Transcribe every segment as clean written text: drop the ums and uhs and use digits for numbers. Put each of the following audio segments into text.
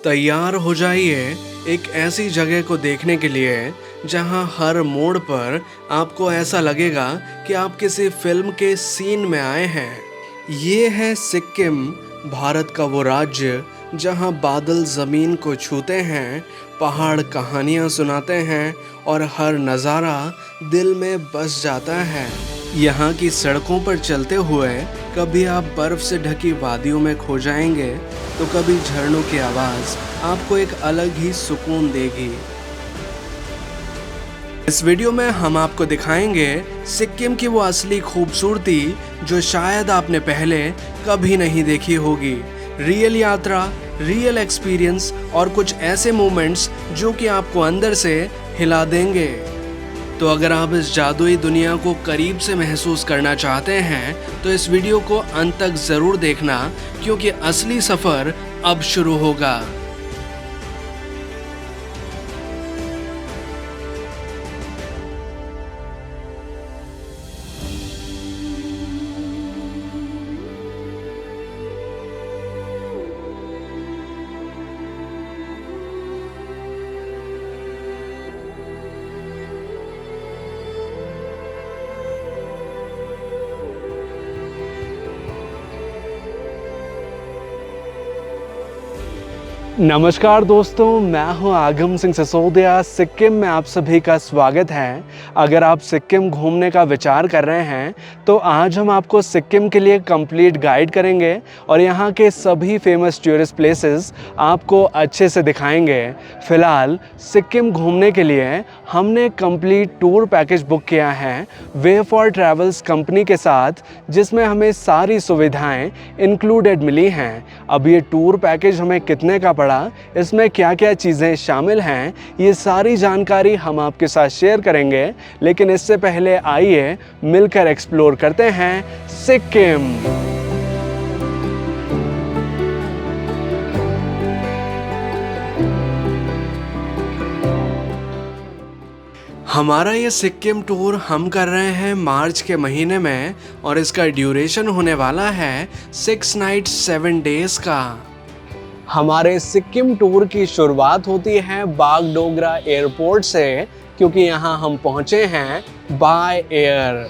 तैयार हो जाइए एक ऐसी जगह को देखने के लिए जहां हर मोड़ पर आपको ऐसा लगेगा कि आप किसी फिल्म के सीन में आए हैं। ये है सिक्किम, भारत का वो राज्य जहां बादल ज़मीन को छूते हैं, पहाड़ कहानियां सुनाते हैं और हर नज़ारा दिल में बस जाता है। यहाँ की सड़कों पर चलते हुए कभी आप बर्फ़ से ढकी वादियों में खो जाएंगे, तो कभी झरनों की आवाज़ आपको एक अलग ही सुकून देगी। इस वीडियो में हम आपको दिखाएंगे सिक्किम की वो असली खूबसूरती जो शायद आपने पहले कभी नहीं देखी होगी। रियल यात्रा, रियल एक्सपीरियंस और कुछ ऐसे मोमेंट्स जो कि आपको अंदर से हिला देंगे। तो अगर आप इस जादुई दुनिया को करीब से महसूस करना चाहते हैं तो इस वीडियो को अंत तक ज़रूर देखना, क्योंकि असली सफ़र अब शुरू होगा। नमस्कार दोस्तों, मैं हूं आगम सिंह सिसोदिया। सिक्किम में आप सभी का स्वागत है। अगर आप सिक्किम घूमने का विचार कर रहे हैं तो आज हम आपको सिक्किम के लिए कंप्लीट गाइड करेंगे और यहां के सभी फेमस टूरिस्ट प्लेसेस आपको अच्छे से दिखाएंगे। फ़िलहाल सिक्किम घूमने के लिए हमने कंप्लीट टूर पैकेज बुक किया है वे फॉर ट्रैवल्स कंपनी के साथ, जिसमें हमें सारी सुविधाएं इंक्लूडेड मिली हैं। अब ये टूर पैकेज हमें कितने का पड़ा, इसमें क्या क्या चीज़ें शामिल हैं, ये सारी जानकारी हम आपके साथ शेयर करेंगे। लेकिन इससे पहले आइए मिलकर एक्सप्लोर करते हैं सिक्किम। हमारा ये सिक्किम टूर हम कर रहे हैं मार्च के महीने में और इसका ड्यूरेशन होने वाला है 6 नाइट्स 7 डेज का। हमारे सिक्किम टूर की शुरुआत होती है बागडोगरा एयरपोर्ट से, क्योंकि यहाँ हम पहुँचे हैं बाय एयर।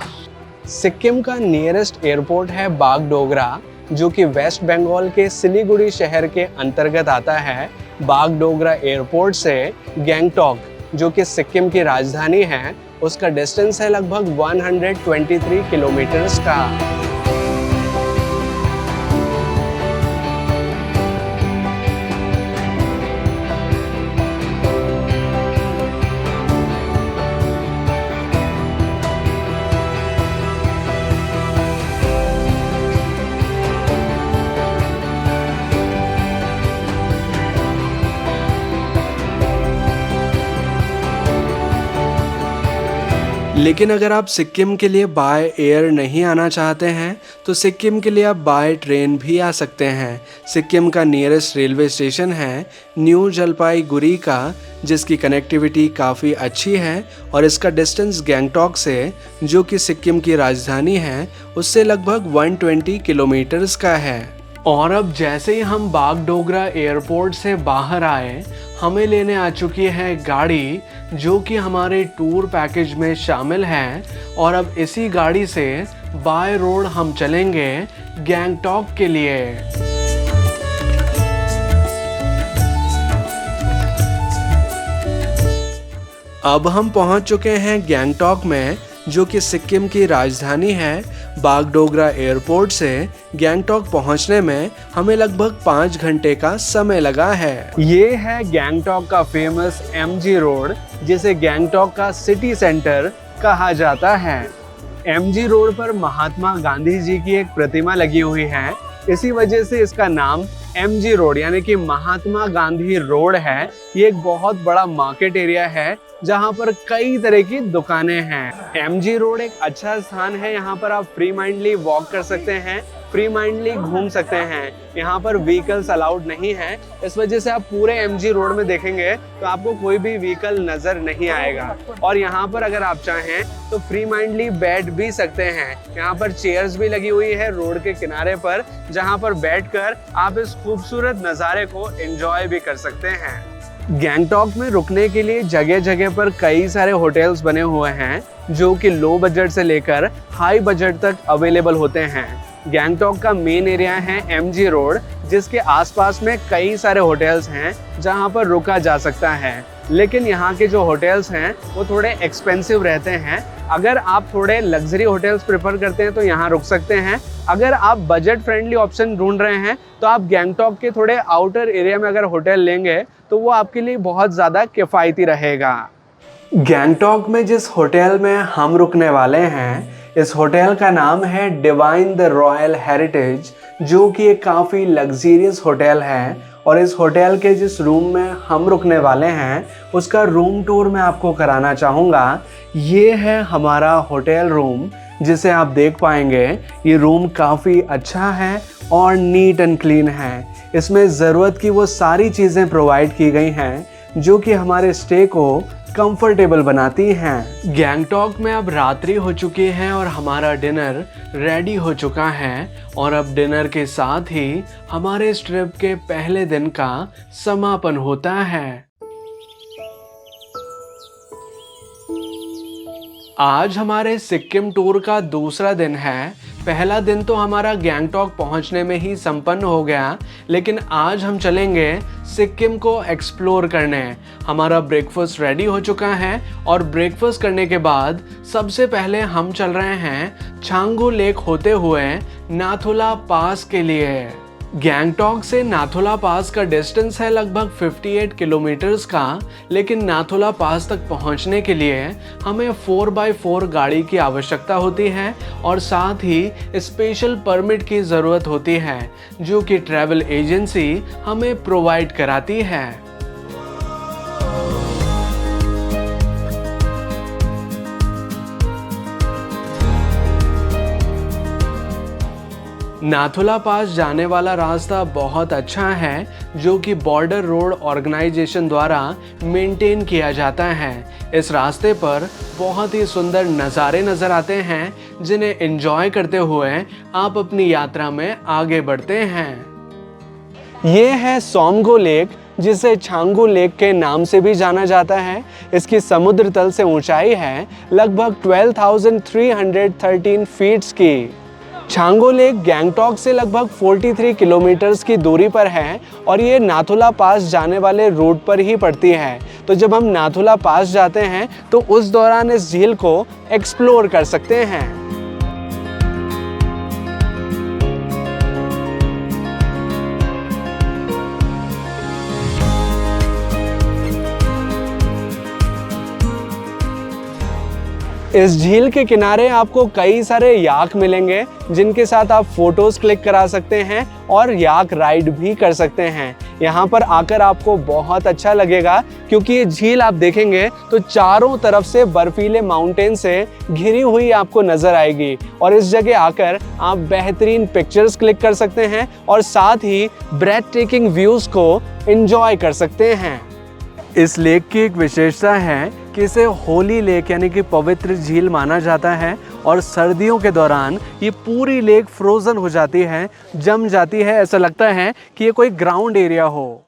सिक्किम का नियरेस्ट एयरपोर्ट है बागडोगरा, जो कि वेस्ट बंगाल के सिलीगुड़ी शहर के अंतर्गत आता है। बागडोगरा एयरपोर्ट से गैंगटॉक, जो कि सिक्किम की राजधानी है, उसका डिस्टेंस है लगभग 123 किलोमीटर्स का। लेकिन अगर आप सिक्किम के लिए बाय एयर नहीं आना चाहते हैं तो सिक्किम के लिए आप बाय ट्रेन भी आ सकते हैं। सिक्किम का नियरेस्ट रेलवे स्टेशन है न्यू जलपाईगुड़ी का, जिसकी कनेक्टिविटी काफ़ी अच्छी है और इसका डिस्टेंस गैंगटॉक से, जो कि सिक्किम की राजधानी है, उससे लगभग 120 किलोमीटर्स का है। और अब जैसे ही हम बागडोगरा एयरपोर्ट से बाहर आए, हमें लेने आ चुकी है गाड़ी, जो कि हमारे टूर पैकेज में शामिल है। और अब इसी गाड़ी से बाय रोड हम चलेंगे गैंगटॉक के लिए। अब हम पहुंच चुके हैं गैंगटॉक में, जो कि सिक्किम की राजधानी है। बागडोगरा एयरपोर्ट से गैंगटॉक पहुंचने में हमें लगभग 5 घंटे का समय लगा है। ये है गैंगटॉक का फेमस एमजी रोड, जिसे गैंगटॉक का सिटी सेंटर कहा जाता है। एमजी रोड पर महात्मा गांधी जी की एक प्रतिमा लगी हुई है, इसी वजह से इसका नाम एमजी रोड यानी कि महात्मा गांधी रोड है। ये एक बहुत बड़ा मार्केट एरिया है जहाँ पर कई तरह की दुकानें हैं। एमजी रोड एक अच्छा स्थान है, यहाँ पर आप फ्री माइंडली वॉक कर सकते हैं। फ्री माइंडली घूम सकते हैं। यहाँ पर व्हीकल्स अलाउड नहीं है, इस वजह से आप पूरे एमजी रोड में देखेंगे तो आपको कोई भी व्हीकल नजर नहीं आएगा। और यहाँ पर अगर आप चाहें तो फ्री माइंडली बैठ भी सकते हैं। यहाँ पर चेयर्स भी लगी हुई है रोड के किनारे पर, जहाँ पर बैठकर आप इस खूबसूरत नज़ारे को एंजॉय भी कर सकते हैं। गैंगटॉक में रुकने के लिए जगह जगह पर कई सारे होटल्स बने हुए हैं जो कि लो बजट से लेकर हाई बजट तक अवेलेबल होते हैं। गैंगटॉक का मेन एरिया है एमजी रोड, जिसके आसपास में कई सारे होटल्स हैं जहां पर रुका जा सकता है। लेकिन यहाँ के जो होटल्स हैं वो थोड़े एक्सपेंसिव रहते हैं। अगर आप थोड़े लग्जरी होटल्स प्रेफर करते हैं तो यहाँ रुक सकते हैं। अगर आप बजट फ्रेंडली ऑप्शन ढूंढ रहे हैं तो आप गैंगटॉक के थोड़े आउटर एरिया में अगर होटल लेंगे तो वो आपके लिए बहुत ज़्यादा किफ़ायती रहेगा। गैंगटॉक में जिस होटल में हम रुकने वाले हैं, इस होटल का नाम है डिवाइन द रॉयल हेरिटेज, जो कि एक काफ़ी लग्जीरियस होटल है। और इस होटल के जिस रूम में हम रुकने वाले हैं उसका रूम टूर मैं आपको कराना चाहूँगा। ये है हमारा होटल रूम, जिसे आप देख पाएंगे। ये रूम काफ़ी अच्छा है और नीट एंड क्लीन है। इसमें ज़रूरत की वो सारी चीज़ें प्रोवाइड की गई हैं जो कि हमारे स्टे को कंफर्टेबल बनाती हैं। गैंगटॉक में अब रात्रि हो चुकी है और हमारा डिनर रेडी हो चुका है। और अब डिनर के साथ ही हमारे इस ट्रिप के पहले दिन का समापन होता है। आज हमारे सिक्किम टूर का दूसरा दिन है। पहला दिन तो हमारा गैंगटॉक पहुंचने में ही संपन्न हो गया, लेकिन आज हम चलेंगे सिक्किम को एक्सप्लोर करने। हमारा ब्रेकफास्ट रेडी हो चुका है और ब्रेकफास्ट करने के बाद सबसे पहले हम चल रहे हैं छांगू लेक होते हुए नाथुला पास के लिए। गैंगटॉक से नाथुला पास का डिस्टेंस है लगभग 58 किलोमीटर्स का, लेकिन नाथुला पास तक पहुंचने के लिए हमें 4x4 गाड़ी की आवश्यकता होती है और साथ ही स्पेशल परमिट की ज़रूरत होती है जो कि ट्रैवल एजेंसी हमें प्रोवाइड कराती है। नाथुला पास जाने वाला रास्ता बहुत अच्छा है जो कि बॉर्डर रोड ऑर्गेनाइजेशन द्वारा मेंटेन किया जाता है। इस रास्ते पर बहुत ही सुंदर नज़ारे नज़र आते हैं जिन्हें एंजॉय करते हुए आप अपनी यात्रा में आगे बढ़ते हैं। ये है सोमगो लेक, जिसे छांगू लेक के नाम से भी जाना जाता है। इसकी समुद्र तल से ऊंचाई है लगभग 12,313 फीट्स की। छांगू लेक गैंगटॉक से लगभग 43 किलोमीटर्स की दूरी पर है और ये नाथुला पास जाने वाले रूट पर ही पड़ती है। तो जब हम नाथुला पास जाते हैं तो उस दौरान इस झील को एक्सप्लोर कर सकते हैं। इस झील के किनारे आपको कई सारे याक मिलेंगे जिनके साथ आप फोटोज क्लिक करा सकते हैं और याक राइड भी कर सकते हैं। यहाँ पर आकर आपको बहुत अच्छा लगेगा क्योंकि ये झील आप देखेंगे तो चारों तरफ से बर्फीले माउंटेन से घिरी हुई आपको नजर आएगी और इस जगह आकर आप बेहतरीन पिक्चर्स क्लिक कर सकते हैं और साथ ही ब्रेथ टेकिंग व्यूज को एंजॉय कर सकते हैं। इस लेक की एक विशेषता है कि इसे होली लेक यानी कि पवित्र झील माना जाता है और सर्दियों के दौरान ये पूरी लेक फ्रोजन हो जाती है, जम जाती है। ऐसा लगता है कि ये कोई ग्राउंड एरिया हो।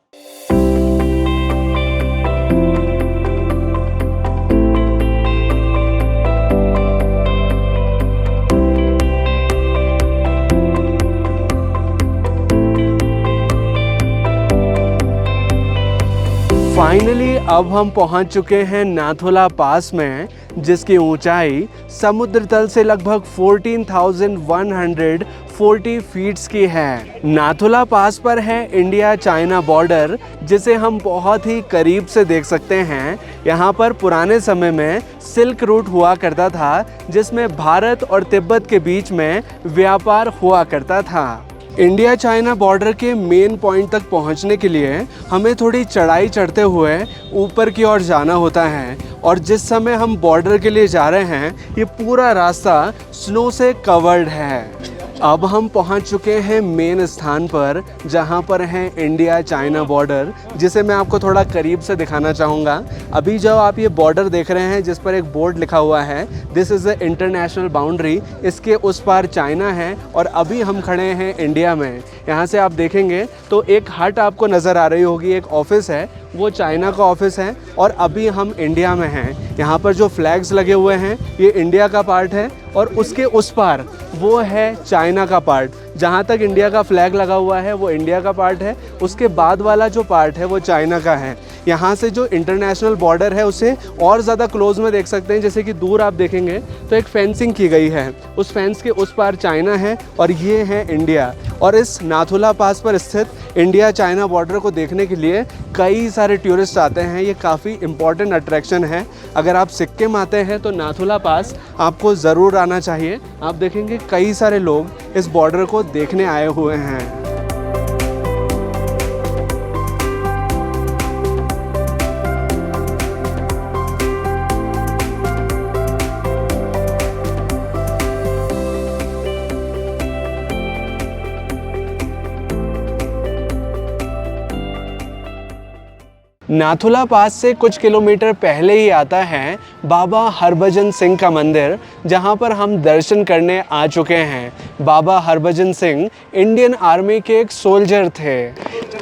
फाइनली अब हम पहुंच चुके हैं नाथुला पास में, जिसकी ऊंचाई समुद्र तल से लगभग 14,140 फीट्स की है। नाथुला पास पर है इंडिया चाइना बॉर्डर, जिसे हम बहुत ही करीब से देख सकते हैं। यहाँ पर पुराने समय में सिल्क रूट हुआ करता था जिसमें भारत और तिब्बत के बीच में व्यापार हुआ करता था। इंडिया चाइना बॉर्डर के मेन पॉइंट तक पहुंचने के लिए हमें थोड़ी चढ़ाई चढ़ते हुए ऊपर की ओर जाना होता है और जिस समय हम बॉर्डर के लिए जा रहे हैं ये पूरा रास्ता स्नो से कवर्ड है अब हम पहुंच चुके हैं मेन स्थान पर, जहां पर है इंडिया चाइना बॉर्डर, जिसे मैं आपको थोड़ा करीब से दिखाना चाहूँगा। अभी जो आप ये बॉर्डर देख रहे हैं जिस पर एक बोर्ड लिखा हुआ है, this is the international boundary, इसके उस पार चाइना है और अभी हम खड़े हैं इंडिया में। यहाँ से आप देखेंगे तो एक हट आपको नज़र आ रही होगी, एक ऑफिस है, वो चाइना का ऑफिस है और अभी हम इंडिया में हैं। यहाँ पर जो फ्लैग्स लगे हुए हैं ये इंडिया का पार्ट है और उसके उस पार वो है चाइना का पार्ट। जहाँ तक इंडिया का फ्लैग लगा हुआ है वो इंडिया का पार्ट है, उसके बाद वाला जो पार्ट है वो चाइना का है। यहाँ से जो इंटरनेशनल बॉर्डर है उसे और ज़्यादा क्लोज में देख सकते हैं, जैसे कि दूर आप देखेंगे तो एक फेंसिंग की गई है, उस फेंस के उस पार चाइना है और ये है इंडिया। और इस नाथुला पास पर स्थित इंडिया चाइना बॉर्डर को देखने के लिए कई सारे टूरिस्ट आते हैं। ये काफ़ी इम्पॉर्टेंट अट्रैक्शन है। अगर आप सिक्किम आते हैं तो नाथुला पास आपको ज़रूर आना चाहिए। आप देखेंगे कई सारे लोग इस बॉर्डर को देखने आए हुए हैं। नाथुला पास से कुछ किलोमीटर पहले ही आता है बाबा हरभजन सिंह का मंदिर, जहां पर हम दर्शन करने आ चुके हैं। बाबा हरभजन सिंह इंडियन आर्मी के एक सोल्जर थे।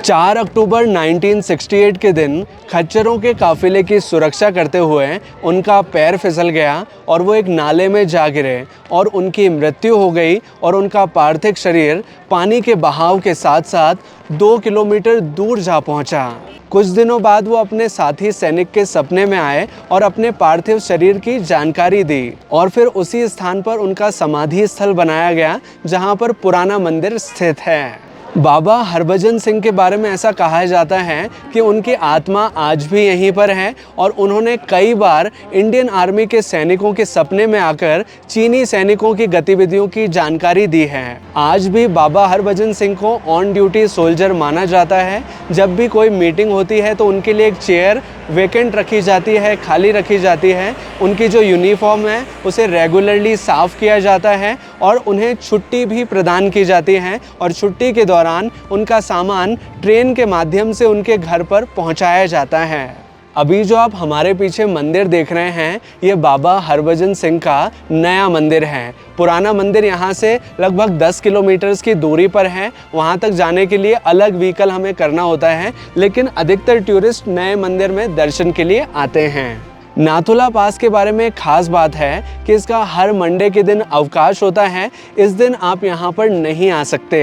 4 अक्टूबर 1968 के दिन खच्चरों के काफिले की सुरक्षा करते हुए उनका पैर फिसल गया और वो एक नाले में जा गिरे और उनकी मृत्यु हो गई और उनका पार्थिव शरीर पानी के बहाव के साथ साथ 2 किलोमीटर दूर जा पहुंचा। कुछ दिनों बाद वो अपने साथी सैनिक के सपने में आए और अपने पार्थिव शरीर की जानकारी दी और फिर उसी स्थान पर उनका समाधि स्थल बनाया गया जहां पर पुराना मंदिर स्थित है। बाबा हरभजन सिंह के बारे में ऐसा कहा जाता है कि उनकी आत्मा आज भी यहीं पर है और उन्होंने कई बार इंडियन आर्मी के सैनिकों के सपने में आकर चीनी सैनिकों की गतिविधियों की जानकारी दी है। आज भी बाबा हरभजन सिंह को ऑन ड्यूटी सोल्जर माना जाता है। जब भी कोई मीटिंग होती है तो उनके लिए एक चेयर वेकेंट रखी जाती है, खाली रखी जाती है। उनकी जो यूनिफॉर्म है उसे रेगुलरली साफ़ किया जाता है और उन्हें छुट्टी भी प्रदान की जाती है और छुट्टी के दौरान उनका सामान ट्रेन के माध्यम से उनके घर पर पहुंचाया जाता है। अभी जो आप हमारे पीछे मंदिर देख रहे हैं ये बाबा हरभजन सिंह का नया मंदिर है। पुराना मंदिर यहाँ से लगभग 10 किलोमीटर्स की दूरी पर है। वहाँ तक जाने के लिए अलग व्हीकल हमें करना होता है, लेकिन अधिकतर टूरिस्ट नए मंदिर में दर्शन के लिए आते हैं। नाथुला पास के बारे में एक खास बात है कि इसका हर मंडे के दिन अवकाश होता है। इस दिन आप यहाँ पर नहीं आ सकते।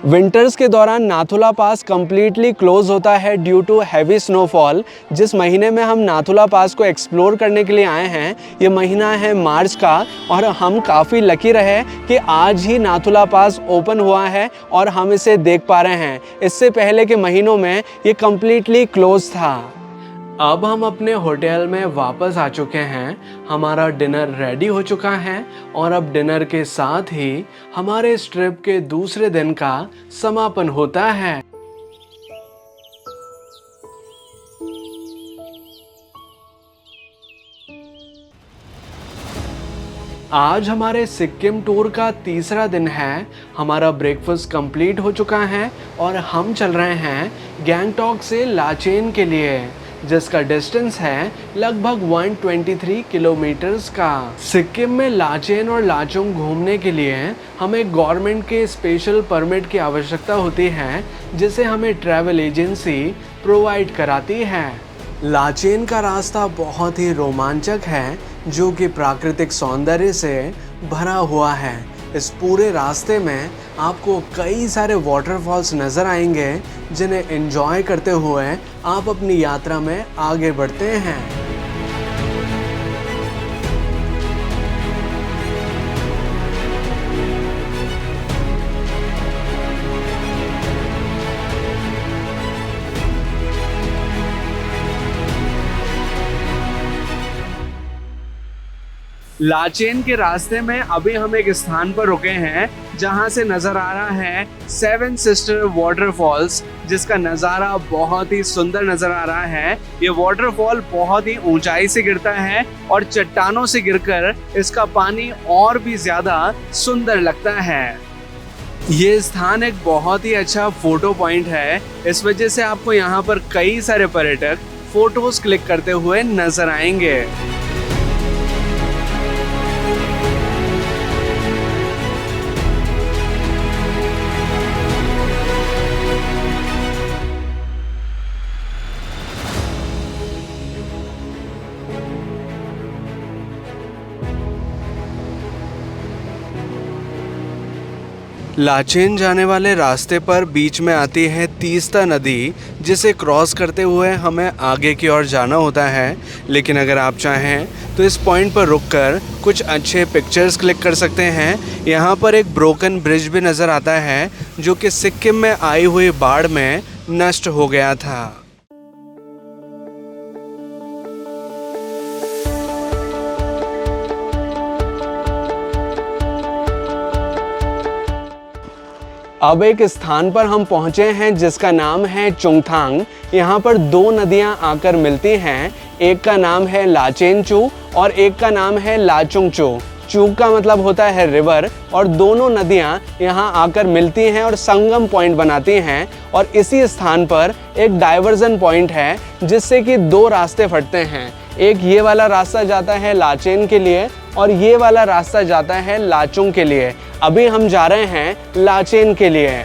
विंटर्स के दौरान नाथुला पास कम्प्लीटली क्लोज होता है ड्यू टू हैवी स्नोफॉल। जिस महीने में हम नाथुला पास को एक्सप्लोर करने के लिए आए हैं ये महीना है मार्च का और हम काफ़ी लकी रहे कि आज ही नाथुला पास ओपन हुआ है और हम इसे देख पा रहे हैं। इससे पहले के महीनों में ये कम्प्लीटली क्लोज था। अब हम अपने होटल में वापस आ चुके हैं। हमारा डिनर रेडी हो चुका है और अब डिनर के साथ ही हमारे इस ट्रिप के दूसरे दिन का समापन होता है। आज हमारे सिक्किम टूर का तीसरा दिन है। हमारा ब्रेकफास्ट कंप्लीट हो चुका है और हम चल रहे हैं गैंगटॉक से लाचेन के लिए, जिसका डिस्टेंस है लगभग 123 किलोमीटर्स का। सिक्किम में लाचेन और लाचुंग घूमने के लिए हमें गवर्नमेंट के स्पेशल परमिट की आवश्यकता होती है, जिसे हमें ट्रैवल एजेंसी प्रोवाइड कराती है। लाचेन का रास्ता बहुत ही रोमांचक है, जो कि प्राकृतिक सौंदर्य से भरा हुआ है। इस पूरे रास्ते में आपको कई सारे वाटरफॉल्स नज़र आएंगे, जिन्हें एंजॉय करते हुए आप अपनी यात्रा में आगे बढ़ते हैं। लाचेन के रास्ते में अभी हम एक स्थान पर रुके हैं जहां से नजर आ रहा है 7 सिस्टर वाटरफॉल्स, जिसका नज़ारा बहुत ही सुंदर नजर आ रहा है। ये वाटरफॉल बहुत ही ऊंचाई से गिरता है और चट्टानों से गिरकर इसका पानी और भी ज्यादा सुंदर लगता है। ये स्थान एक बहुत ही अच्छा फोटो पॉइंट है। इस वजह से आपको यहाँ पर कई सारे पर्यटक फोटोज क्लिक करते हुए नजर आएंगे। लाचेन जाने वाले रास्ते पर बीच में आती है तीस्ता नदी, जिसे क्रॉस करते हुए हमें आगे की ओर जाना होता है। लेकिन अगर आप चाहें तो इस पॉइंट पर रुककर कुछ अच्छे पिक्चर्स क्लिक कर सकते हैं। यहाँ पर एक ब्रोकन ब्रिज भी नज़र आता है जो कि सिक्किम में आई हुई बाढ़ में नष्ट हो गया था। अब एक स्थान पर हम पहुंचे हैं जिसका नाम है चुंगथांग। यहाँ पर दो नदियाँ आकर मिलती हैं। एक का नाम है लाचेनचू और एक का नाम है लाचुंगचू। चू का मतलब होता है रिवर, और दोनों नदियाँ यहाँ आकर मिलती हैं और संगम पॉइंट बनाती हैं। और इसी स्थान पर एक डाइवर्जन पॉइंट है जिससे कि दो रास्ते फटते हैं। एक ये वाला रास्ता जाता है लाचेन के लिए और ये वाला रास्ता जाता है लाचुंग के लिए। अभी हम जा रहे हैं लाचेन के लिए।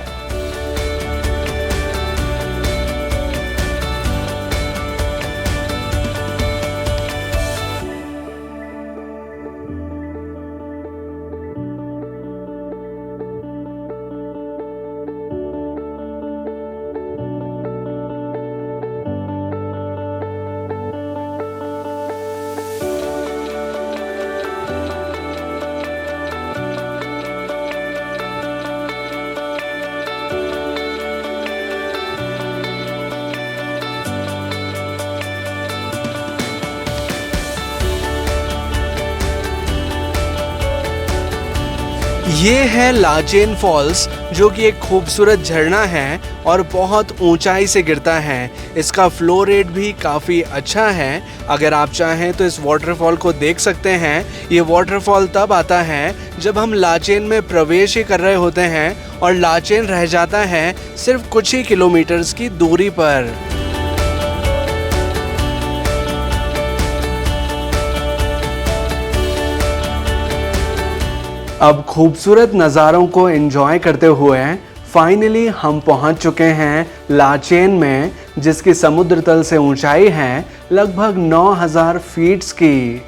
ये है लाचेन फॉल्स, जो कि एक खूबसूरत झरना है और बहुत ऊंचाई से गिरता है। इसका फ्लो रेट भी काफ़ी अच्छा है। अगर आप चाहें तो इस वाटरफॉल को देख सकते हैं। ये वाटरफॉल तब आता है जब हम लाचेन में प्रवेश ही कर रहे होते हैं और लाचेन रह जाता है सिर्फ कुछ ही किलोमीटर्स की दूरी पर। अब खूबसूरत नज़ारों को एंजॉय करते हुए फाइनली हम पहुंच चुके हैं लाचेन में, जिसकी समुद्र तल से ऊंचाई है लगभग 9000 फीट्स की।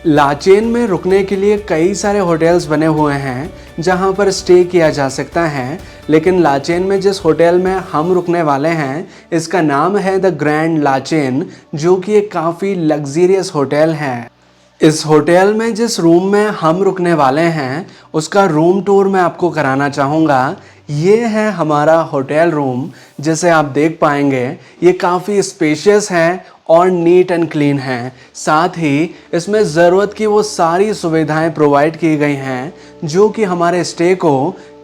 लाचेन में रुकने के लिए कई सारे होटल्स बने हुए हैं जहां पर स्टे किया जा सकता है। लेकिन लाचेन में जिस होटल में हम रुकने वाले हैं इसका नाम है द ग्रैंड लाचेन, जो कि एक काफ़ी लग्जरियस होटल है। इस होटल में जिस रूम में हम रुकने वाले हैं उसका रूम टूर मैं आपको कराना चाहूँगा। ये है हमारा होटल रूम। जैसे आप देख पाएंगे ये काफ़ी स्पेशियस है और नीट एंड क्लीन है। साथ ही इसमें ज़रूरत की वो सारी सुविधाएं प्रोवाइड की गई हैं जो कि हमारे स्टे को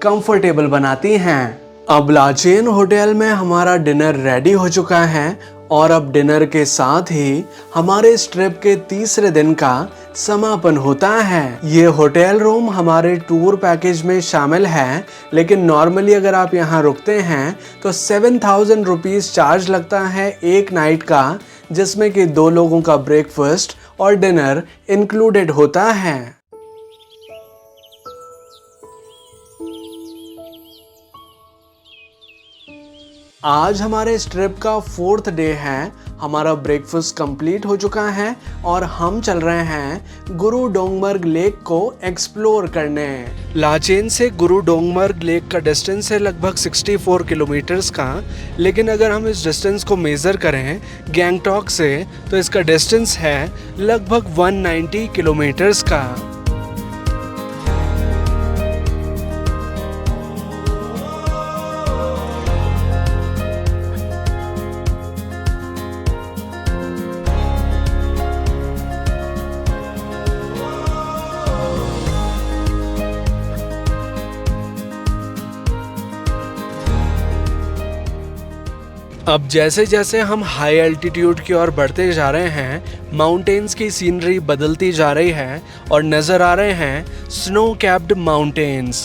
कंफर्टेबल बनाती हैं। अब लाचेन होटल में हमारा डिनर रेडी हो चुका है और अब डिनर के साथ ही हमारे इस ट्रिप के तीसरे दिन का समापन होता है। ये होटल रूम हमारे टूर पैकेज में शामिल है, लेकिन नॉर्मली अगर आप यहाँ रुकते हैं तो 7000 रुपीज़ चार्ज लगता है एक नाइट का, जिसमें कि 2 लोगों का ब्रेकफास्ट और डिनर इंक्लूडेड होता है। आज हमारे इस ट्रिप का 4th डे है। हमारा ब्रेकफास्ट कंप्लीट हो चुका है और हम चल रहे हैं गुरु डोंगमर्ग लेक को एक्सप्लोर करने। लाचेन से गुरु डोंगमर्ग लेक का डिस्टेंस है लगभग 64 किलोमीटर्स का, लेकिन अगर हम इस डिस्टेंस को मेज़र करें गैंगटॉक से तो इसका डिस्टेंस है लगभग 190 किलोमीटर्स का। अब जैसे जैसे हम हाई एल्टीट्यूड की ओर बढ़ते जा रहे हैं माउंटेन्स की सीनरी बदलती जा रही है और नज़र आ रहे हैं स्नो कैप्ड माउंटेन्स।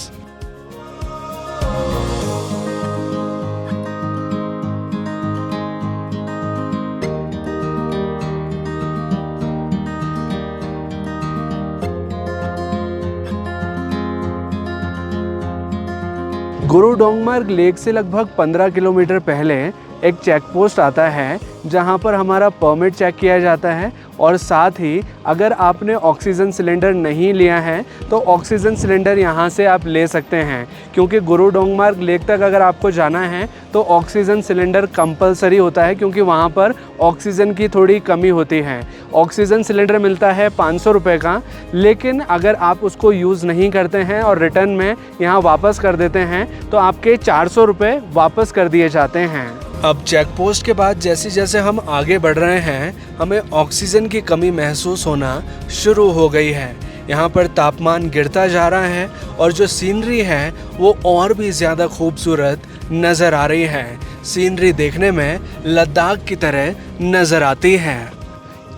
गुरु डोंगमार्ग लेक से लगभग 15 किलोमीटर पहले एक चेक पोस्ट आता है जहां पर हमारा परमिट चेक किया जाता है और साथ ही अगर आपने ऑक्सीजन सिलेंडर नहीं लिया है तो ऑक्सीजन सिलेंडर यहां से आप ले सकते हैं, क्योंकि गुरु डोंगमार्ग लेक तक अगर आपको जाना है तो ऑक्सीजन सिलेंडर कंपलसरी होता है, क्योंकि वहां पर ऑक्सीजन की थोड़ी कमी होती है। ऑक्सीजन सिलेंडर मिलता है 500 रुपये का, लेकिन अगर आप उसको यूज़ नहीं करते हैं और रिटर्न में यहाँ वापस कर देते हैं तो आपके 400 रुपये वापस कर दिए जाते हैं। अब चेक पोस्ट के बाद जैसे जैसे हम आगे बढ़ रहे हैं हमें ऑक्सीजन की कमी महसूस होना शुरू हो गई है। यहाँ पर तापमान गिरता जा रहा है और जो सीनरी है वो और भी ज़्यादा खूबसूरत नज़र आ रही है। सीनरी देखने में लद्दाख की तरह नज़र आती है।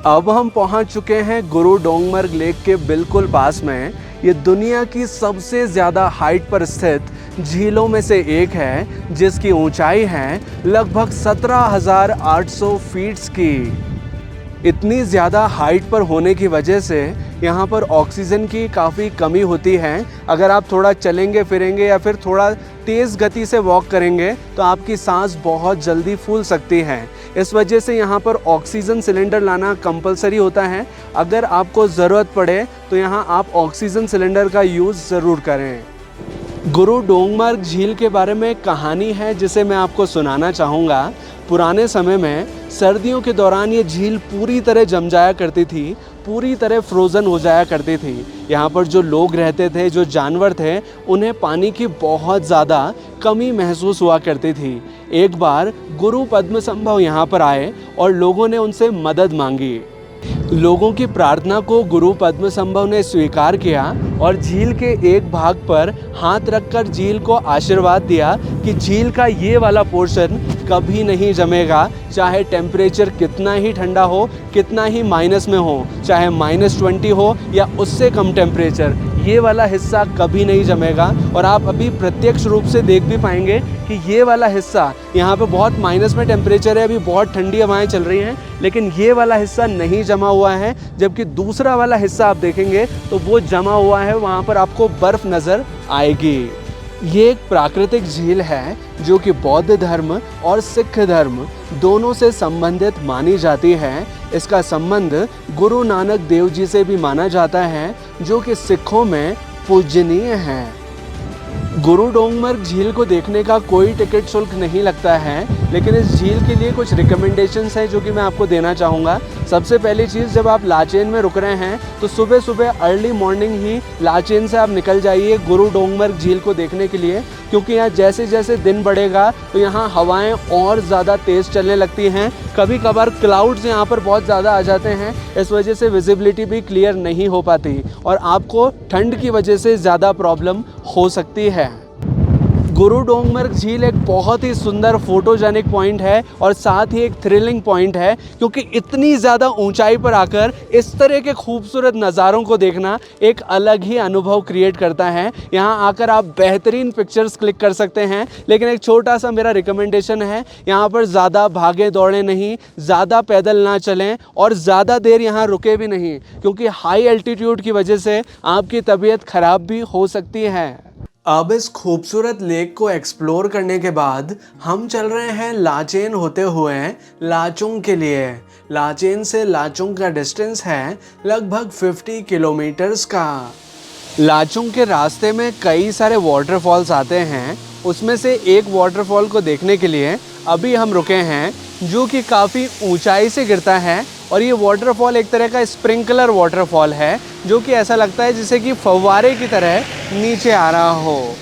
अब हम पहुँच चुके हैं गुरु डोंगमार्ग लेक के बिल्कुल पास में। ये दुनिया की सबसे ज़्यादा हाइट पर स्थित झीलों में से एक है, जिसकी ऊंचाई है लगभग 17,800 फीट्स की। इतनी ज़्यादा हाइट पर होने की वजह से यहाँ पर ऑक्सीजन की काफ़ी कमी होती है। अगर आप थोड़ा चलेंगे फिरेंगे या फिर थोड़ा तेज़ गति से वॉक करेंगे तो आपकी सांस बहुत जल्दी फूल सकती है। इस वजह से यहाँ पर ऑक्सीजन सिलेंडर लाना कंपलसरी होता है। अगर आपको ज़रूरत पड़े तो यहाँ आप ऑक्सीजन सिलेंडर का यूज़ ज़रूर करें। गुरु डोंगमार्ग झील के बारे में एक कहानी है जिसे मैं आपको सुनाना चाहूँगा। पुराने समय में सर्दियों के दौरान ये झील पूरी तरह जम जाया करती थी, पूरी तरह फ्रोज़न हो जाया करती थी। यहाँ पर जो लोग रहते थे, जो जानवर थे, उन्हें पानी की बहुत ज़्यादा कमी महसूस हुआ करती थी। एक बार गुरु पद्मसंभव यहाँ पर आए और लोगों ने उनसे मदद मांगी। लोगों की प्रार्थना को गुरु पद्मसंभव ने स्वीकार किया और झील के एक भाग पर हाथ रखकर झील को आशीर्वाद दिया कि झील का ये वाला पोर्शन कभी नहीं जमेगा, चाहे टेम्परेचर कितना ही ठंडा हो, कितना ही माइनस में हो, चाहे -20 हो या उससे कम टेम्परेचर, ये वाला हिस्सा कभी नहीं जमेगा। और आप अभी प्रत्यक्ष रूप से देख भी पाएंगे कि ये वाला हिस्सा, यहाँ पे बहुत माइनस में टेम्परेचर है, अभी बहुत ठंडी हवाएं चल रही हैं, लेकिन ये वाला हिस्सा नहीं जमा हुआ है। जबकि दूसरा वाला हिस्सा आप देखेंगे तो वो जमा हुआ है, वहाँ पर आपको बर्फ़ नज़र आएगी। ये एक प्राकृतिक झील है जो कि बौद्ध धर्म और सिख धर्म दोनों से संबंधित मानी जाती है। इसका संबंध गुरु नानक देव जी से भी माना जाता है, जो कि सिखों में पूजनीय है। गुरु डोंगमार्ग झील को देखने का कोई टिकट शुल्क नहीं लगता है, लेकिन इस झील के लिए कुछ रिकमेंडेशंस हैं जो कि मैं आपको देना चाहूँगा। सबसे पहली चीज़, जब आप लाचेन में रुक रहे हैं तो सुबह सुबह अर्ली मॉर्निंग ही लाचेन से आप निकल जाइए गुरु डोंगमार्ग झील को देखने के लिए, क्योंकि यहाँ जैसे जैसे दिन बढ़ेगा तो यहाँ हवाएं और ज़्यादा तेज़ चलने लगती हैं। कभी कभार क्लाउड्स यहाँ पर बहुत ज़्यादा आ जाते हैं, इस वजह से विजिबिलिटी भी क्लियर नहीं हो पाती और आपको ठंड की वजह से ज़्यादा प्रॉब्लम हो सकती है। गुरु डोंगमार्ग झील एक बहुत ही सुंदर फोटोजेनिक पॉइंट है और साथ ही एक थ्रिलिंग पॉइंट है, क्योंकि इतनी ज़्यादा ऊंचाई पर आकर इस तरह के खूबसूरत नज़ारों को देखना एक अलग ही अनुभव क्रिएट करता है। यहाँ आकर आप बेहतरीन पिक्चर्स क्लिक कर सकते हैं, लेकिन एक छोटा सा मेरा रिकमेंडेशन है, यहाँ पर ज़्यादा भागे दौड़े नहीं, ज़्यादा पैदल ना चलें और ज़्यादा देर यहाँ रुके भी नहीं, क्योंकि हाई एल्टीट्यूड की वजह से आपकी तबीयत ख़राब भी हो सकती है। अब इस खूबसूरत लेक को एक्सप्लोर करने के बाद हम चल रहे हैं लाचेन होते हुए लाचुंग के लिए। लाचेन से लाचुंग का डिस्टेंस है लगभग 50 किलोमीटर्स का। लाचुंग के रास्ते में कई सारे वाटरफॉल्स आते हैं, उसमें से एक वाटरफॉल को देखने के लिए अभी हम रुके हैं, जो कि काफ़ी ऊंचाई से गिरता है और ये वाटरफॉल एक तरह का स्प्रिंकलर वाटरफॉल है, जो कि ऐसा लगता है जैसे कि फव्वारे की तरह नीचे आ रहा हो।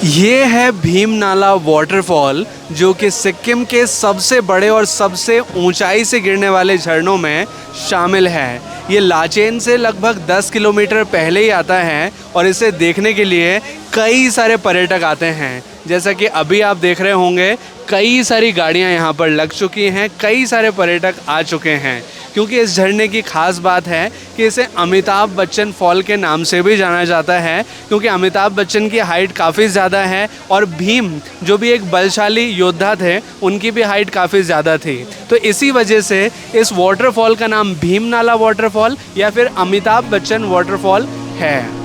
ये है भीमनाला वाटरफॉल, जो कि सिक्किम के सबसे बड़े और सबसे ऊंचाई से गिरने वाले झरनों में शामिल है। ये लाचेन से लगभग 10 किलोमीटर पहले ही आता है और इसे देखने के लिए कई सारे पर्यटक आते हैं। जैसा कि अभी आप देख रहे होंगे, कई सारी गाड़ियां यहाँ पर लग चुकी हैं, कई सारे पर्यटक आ चुके हैं, क्योंकि इस झरने की खास बात है कि इसे अमिताभ बच्चन फॉल के नाम से भी जाना जाता है, क्योंकि अमिताभ बच्चन की हाइट काफ़ी ज़्यादा है और भीम जो भी एक बलशाली योद्धा थे, उनकी भी हाइट काफ़ी ज़्यादा थी। तो इसी वजह से इस वाटरफॉल का नाम भीमनाला वाटरफॉल या फिर अमिताभ बच्चन वाटरफॉल है।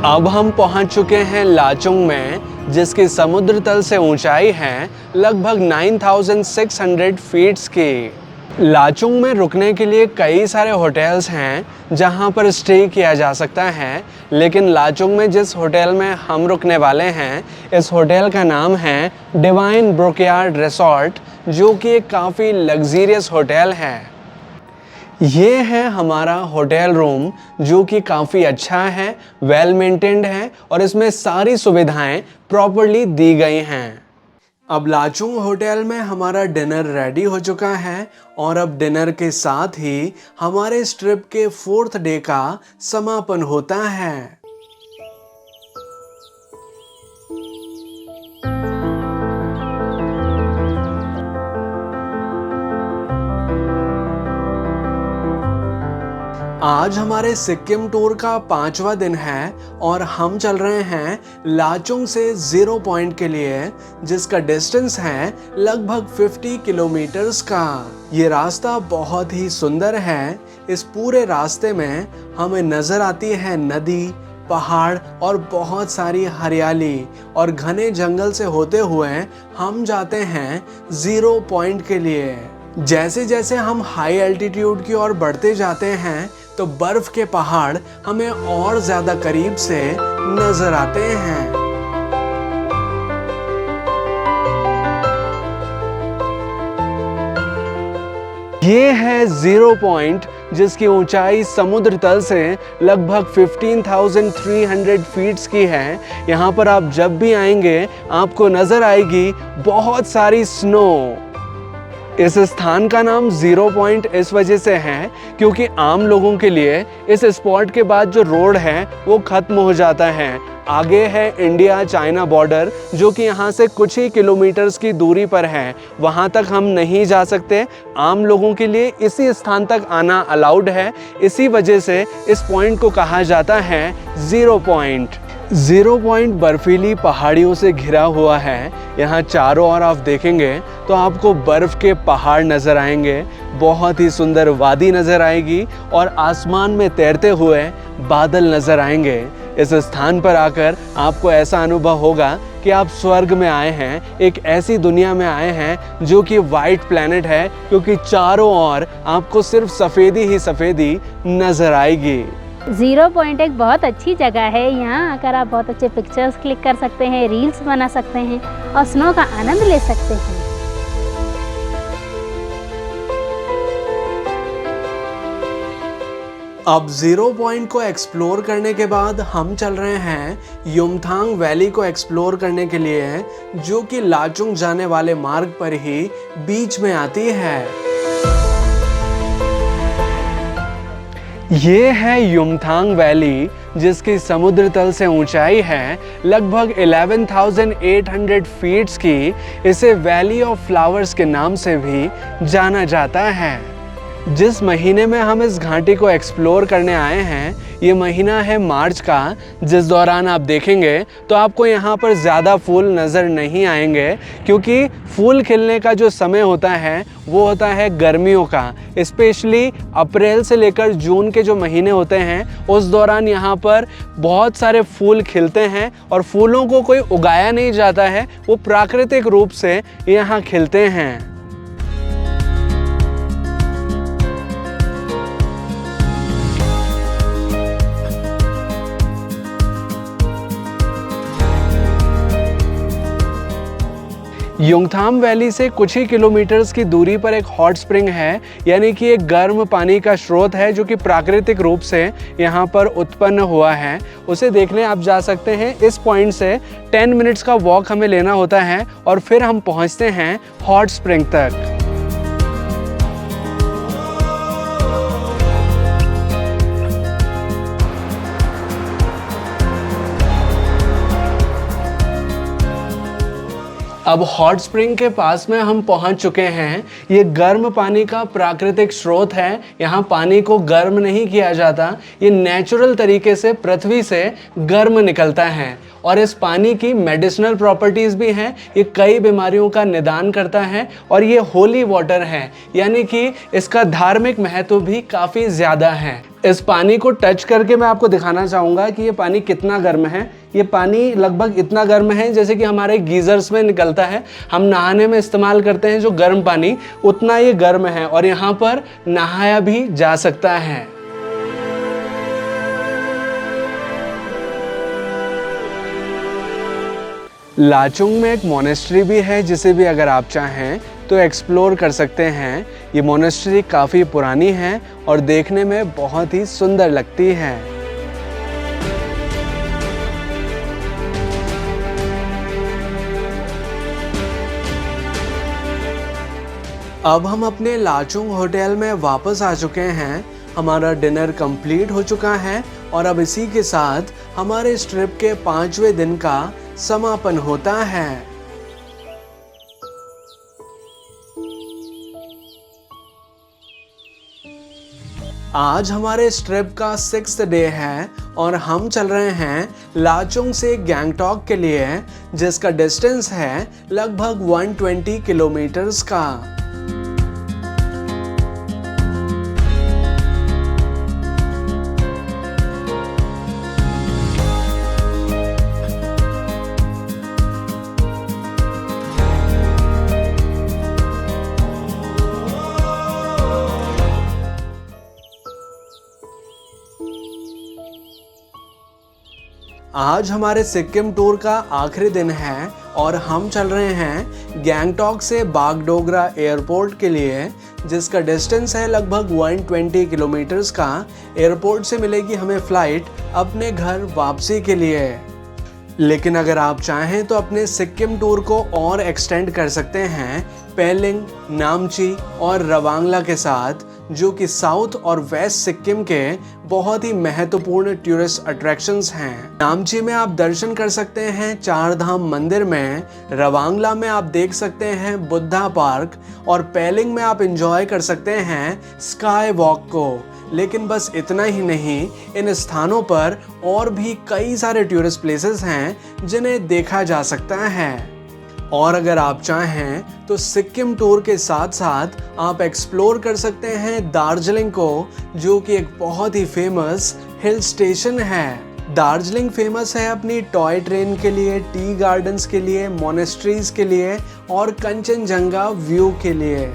अब हम पहुंच चुके हैं लाचुंग में, जिसकी समुद्र तल से ऊंचाई है लगभग 9600 फीट्स की। लाचुंग में रुकने के लिए कई सारे होटल्स हैं जहां पर स्टे किया जा सकता है, लेकिन लाचुंग में जिस होटल में हम रुकने वाले हैं, इस होटल का नाम है डिवाइन ब्रोकयार्ड रिसोर्ट, जो कि एक काफ़ी लग्जीरियस होटल है। ये है हमारा होटल रूम, जो कि काफ़ी अच्छा है, वेल मेंटेन्ड है और इसमें सारी सुविधाएं प्रॉपर्ली दी गई हैं। अब लाचुंग होटल में हमारा डिनर रेडी हो चुका है और अब डिनर के साथ ही हमारे इस ट्रिप के 4th डे का समापन होता है। आज हमारे सिक्किम टूर का 5वां दिन है और हम चल रहे हैं लाचुंग से 0 पॉइंट के लिए, जिसका डिस्टेंस है लगभग 50 किलोमीटर्स का। ये रास्ता बहुत ही सुंदर है। इस पूरे रास्ते में हमें नजर आती है नदी, पहाड़ और बहुत सारी हरियाली, और घने जंगल से होते हुए हम जाते हैं 0 पॉइंट के लिए। जैसे जैसे हम हाई एल्टीट्यूड की ओर बढ़ते जाते हैं तो बर्फ के पहाड़ हमें और ज्यादा करीब से नजर आते हैं। ये है 0 पॉइंट, जिसकी ऊंचाई समुद्र तल से लगभग 15,300 फीट्स की है। यहाँ पर आप जब भी आएंगे आपको नजर आएगी बहुत सारी स्नो। इस स्थान का नाम 0 पॉइंट इस वजह से है क्योंकि आम लोगों के लिए इस स्पॉट के बाद जो रोड है वो खत्म हो जाता है। आगे है इंडिया चाइना बॉर्डर, जो कि यहाँ से कुछ ही किलोमीटर्स की दूरी पर है। वहाँ तक हम नहीं जा सकते। आम लोगों के लिए इसी स्थान तक आना अलाउड है। इसी वजह से इस पॉइंट को कहा जाता है 0 पॉइंट। 0 पॉइंट बर्फीली पहाड़ियों से घिरा हुआ है। यहाँ चारों ओर आप देखेंगे तो आपको बर्फ़ के पहाड़ नज़र आएंगे, बहुत ही सुंदर वादी नज़र आएगी और आसमान में तैरते हुए बादल नज़र आएंगे। इस स्थान पर आकर आपको ऐसा अनुभव होगा कि आप स्वर्ग में आए हैं, एक ऐसी दुनिया में आए हैं जो कि वाइट प्लैनेट है, क्योंकि चारों ओर आपको सिर्फ सफ़ेदी ही सफ़ेदी नज़र आएगी। 0 पॉइंट एक बहुत अच्छी जगह है। यहाँ आकर आप बहुत अच्छे पिक्चर्स क्लिक कर सकते हैं, रील्स बना सकते हैं और स्नो का आनंद ले सकते हैं। अब 0 पॉइंट को एक्सप्लोर करने के बाद हम चल रहे हैं युमथांग वैली को एक्सप्लोर करने के लिए, जो कि लाचुंग जाने वाले मार्ग पर ही बीच में आती है। ये है युमथांग वैली, जिसकी समुद्र तल से ऊंचाई है लगभग 11,800 फीट्स की। इसे वैली ऑफ फ्लावर्स के नाम से भी जाना जाता है। जिस महीने में हम इस घाटी को एक्सप्लोर करने आए हैं, ये महीना है मार्च का, जिस दौरान आप देखेंगे तो आपको यहाँ पर ज़्यादा फूल नज़र नहीं आएंगे, क्योंकि फूल खिलने का जो समय होता है वो होता है गर्मियों का। स्पेशली अप्रैल से लेकर जून के जो महीने होते हैं, उस दौरान यहाँ पर बहुत सारे फूल खिलते हैं और फूलों को कोई उगाया नहीं जाता है, वो प्राकृतिक रूप से यहाँ खिलते हैं। युमथांग वैली से कुछ ही किलोमीटर्स की दूरी पर एक हॉट स्प्रिंग है, यानी कि एक गर्म पानी का स्रोत है जो कि प्राकृतिक रूप से यहाँ पर उत्पन्न हुआ है। उसे देखने आप जा सकते हैं। इस पॉइंट से 10 मिनट्स का वॉक हमें लेना होता है और फिर हम पहुँचते हैं हॉट स्प्रिंग तक। अब हॉट स्प्रिंग के पास में हम पहुंच चुके हैं। ये गर्म पानी का प्राकृतिक स्रोत है। यहाँ पानी को गर्म नहीं किया जाता, ये नेचुरल तरीके से पृथ्वी से गर्म निकलता है और इस पानी की मेडिसिनल प्रॉपर्टीज़ भी हैं। ये कई बीमारियों का निदान करता है और ये होली वाटर है, यानी कि इसका धार्मिक महत्व भी काफ़ी ज़्यादा है। इस पानी को टच करके मैं आपको दिखाना चाहूँगा कि ये पानी कितना गर्म है। ये पानी लगभग इतना गर्म है जैसे कि हमारे गीज़र्स में निकलता है, हम नहाने में इस्तेमाल करते हैं जो गर्म पानी, उतना ये गर्म है और यहाँ पर नहाया भी जा सकता है। लाचुंग में एक मोनेस्ट्री भी है जिसे भी अगर आप चाहें तो एक्सप्लोर कर सकते हैं। ये मोनेस्ट्री काफ़ी पुरानी है और देखने में बहुत ही सुंदर लगती है। अब हम अपने लाचुंग होटल में वापस आ चुके हैं। हमारा डिनर कंप्लीट हो चुका है और अब इसी के साथ हमारे इस ट्रिप के 5वें दिन का समापन होता है। आज हमारे इस ट्रिप का 6th डे है और हम चल रहे हैं लाचुंग से गैंगटॉक के लिए, जिसका डिस्टेंस है लगभग 120 किलोमीटर्स का। आज हमारे सिक्किम टूर का आखिरी दिन है और हम चल रहे हैं गैंगटॉक से बागडोगरा एयरपोर्ट के लिए, जिसका डिस्टेंस है लगभग 120 किलोमीटर्स का। एयरपोर्ट से मिलेगी हमें फ़्लाइट अपने घर वापसी के लिए। लेकिन अगर आप चाहें तो अपने सिक्किम टूर को और एक्सटेंड कर सकते हैं पेलिंग, नामची और रवांगला के साथ, जो कि साउथ और वेस्ट सिक्किम के बहुत ही महत्वपूर्ण टूरिस्ट अट्रैक्शंस हैं। नामची में आप दर्शन कर सकते हैं 4 धाम मंदिर में, रवांगला में आप देख सकते हैं बुद्धा पार्क और पेलिंग में आप एंजॉय कर सकते हैं स्काई वॉक को। लेकिन बस इतना ही नहीं, इन स्थानों पर और भी कई सारे टूरिस्ट प्लेसेस हैं जिन्हें देखा जा सकता है। और अगर आप चाहें तो सिक्किम टूर के साथ साथ आप एक्सप्लोर कर सकते हैं दार्जिलिंग को, जो कि एक बहुत ही फेमस हिल स्टेशन है। दार्जिलिंग फेमस है अपनी टॉय ट्रेन के लिए, टी गार्डन्स के लिए, मोनेस्ट्रीज के लिए और कंचनजंगा व्यू के लिए।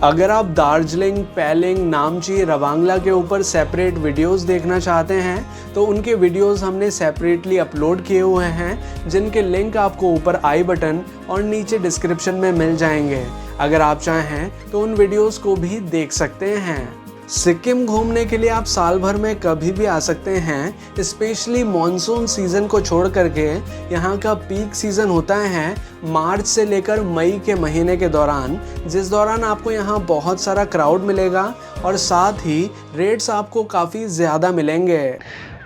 अगर आप दार्जिलिंग, पेलिंग, नामची, रवांगला के ऊपर सेपरेट वीडियोस देखना चाहते हैं तो उनके वीडियोस हमने सेपरेटली अपलोड किए हुए हैं, जिनके लिंक आपको ऊपर आई बटन और नीचे डिस्क्रिप्शन में मिल जाएंगे। अगर आप चाहें तो उन वीडियोस को भी देख सकते हैं। सिक्किम घूमने के लिए आप साल भर में कभी भी आ सकते हैं, स्पेशली मॉनसून सीज़न को छोड़ करके। यहाँ का पीक सीज़न होता है मार्च से लेकर मई के महीने के दौरान, जिस दौरान आपको यहाँ बहुत सारा क्राउड मिलेगा और साथ ही रेट्स आपको काफ़ी ज़्यादा मिलेंगे।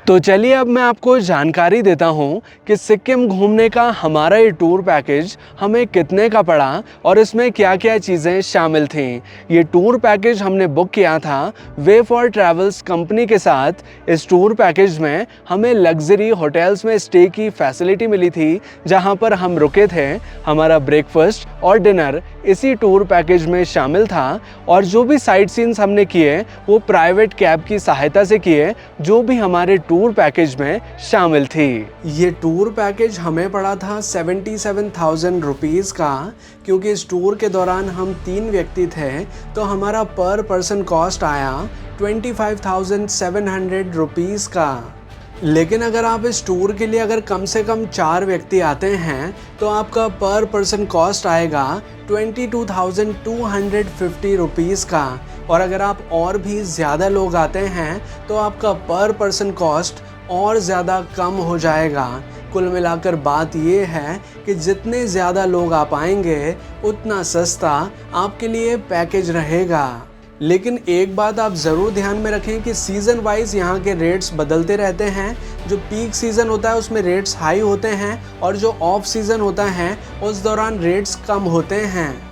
तो चलिए अब मैं आपको जानकारी देता हूँ कि सिक्किम घूमने का हमारा ये टूर पैकेज हमें कितने का पड़ा और इसमें क्या क्या चीज़ें शामिल थीं। ये टूर पैकेज हमने बुक किया था वे फॉर ट्रैवल्स कंपनी के साथ। इस टूर पैकेज में हमें लग्जरी होटल्स में स्टे की फैसिलिटी मिली थी, जहाँ पर हम रुके थे। हमारा ब्रेकफास्ट और डिनर इसी टूर पैकेज में शामिल था और जो भी साइट सीन्स हमने किए वो प्राइवेट कैब की सहायता से किए, जो भी हमारे टूर पैकेज में शामिल थी। ये टूर पैकेज हमें पड़ा था 77,000 रुपीज़ का, क्योंकि इस टूर के दौरान हम 3 व्यक्ति थे तो हमारा पर पर्सन कॉस्ट आया 25,700 रुपीज़ का। लेकिन अगर आप इस टूर के लिए अगर कम से कम 4 व्यक्ति आते हैं तो आपका पर पर्सन कॉस्ट आएगा 22,250 रुपीज़ का। और अगर आप और भी ज़्यादा लोग आते हैं तो आपका पर पर्सन कॉस्ट और ज़्यादा कम हो जाएगा। कुल मिलाकर बात ये है कि जितने ज़्यादा लोग आप आएंगे उतना सस्ता आपके लिए पैकेज रहेगा। लेकिन एक बात आप ज़रूर ध्यान में रखें कि सीज़न वाइज यहाँ के रेट्स बदलते रहते हैं। जो पीक सीज़न होता है उसमें रेट्स हाई होते हैं और जो ऑफ सीज़न होता है उस दौरान रेट्स कम होते हैं।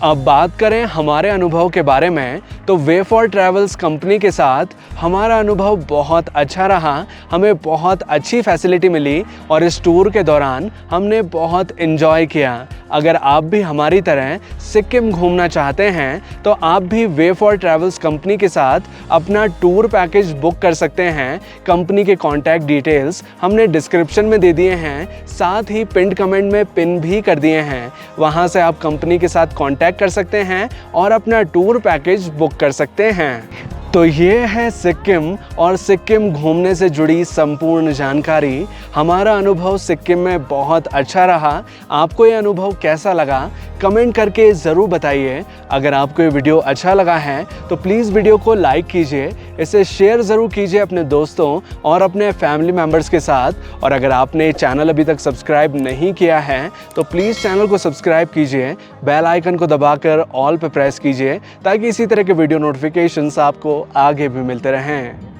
अब बात करें हमारे अनुभव के बारे में तो वे फॉर ट्रैवल्स कंपनी के साथ हमारा अनुभव बहुत अच्छा रहा। हमें बहुत अच्छी फैसिलिटी मिली और इस टूर के दौरान हमने बहुत एंजॉय किया। अगर आप भी हमारी तरह सिक्किम घूमना चाहते हैं तो आप भी वे फॉर ट्रैवल्स कंपनी के साथ अपना टूर पैकेज बुक कर सकते हैं। कंपनी के कॉन्टैक्ट डिटेल्स हमने डिस्क्रिप्शन में दे दिए हैं, साथ ही पिन कमेंट में पिन भी कर दिए हैं। वहां से आप कंपनी के साथ कॉन्टैक्ट कर सकते हैं और अपना टूर पैकेज बुक कर सकते हैं। तो ये है सिक्किम और सिक्किम घूमने से जुड़ी संपूर्ण जानकारी। हमारा अनुभव सिक्किम में बहुत अच्छा रहा। आपको ये अनुभव कैसा लगा कमेंट करके ज़रूर बताइए। अगर आपको ये वीडियो अच्छा लगा है तो प्लीज़ वीडियो को लाइक कीजिए, इसे शेयर ज़रूर कीजिए अपने दोस्तों और अपने फैमिली मेम्बर्स के साथ। और अगर आपने चैनल अभी तक सब्सक्राइब नहीं किया है तो प्लीज़ चैनल को सब्सक्राइब कीजिए, बेल आइकन को दबाकर ऑल पे प्रेस कीजिए ताकि इसी तरह के वीडियो नोटिफिकेशंस आपको आगे भी मिलते रहें।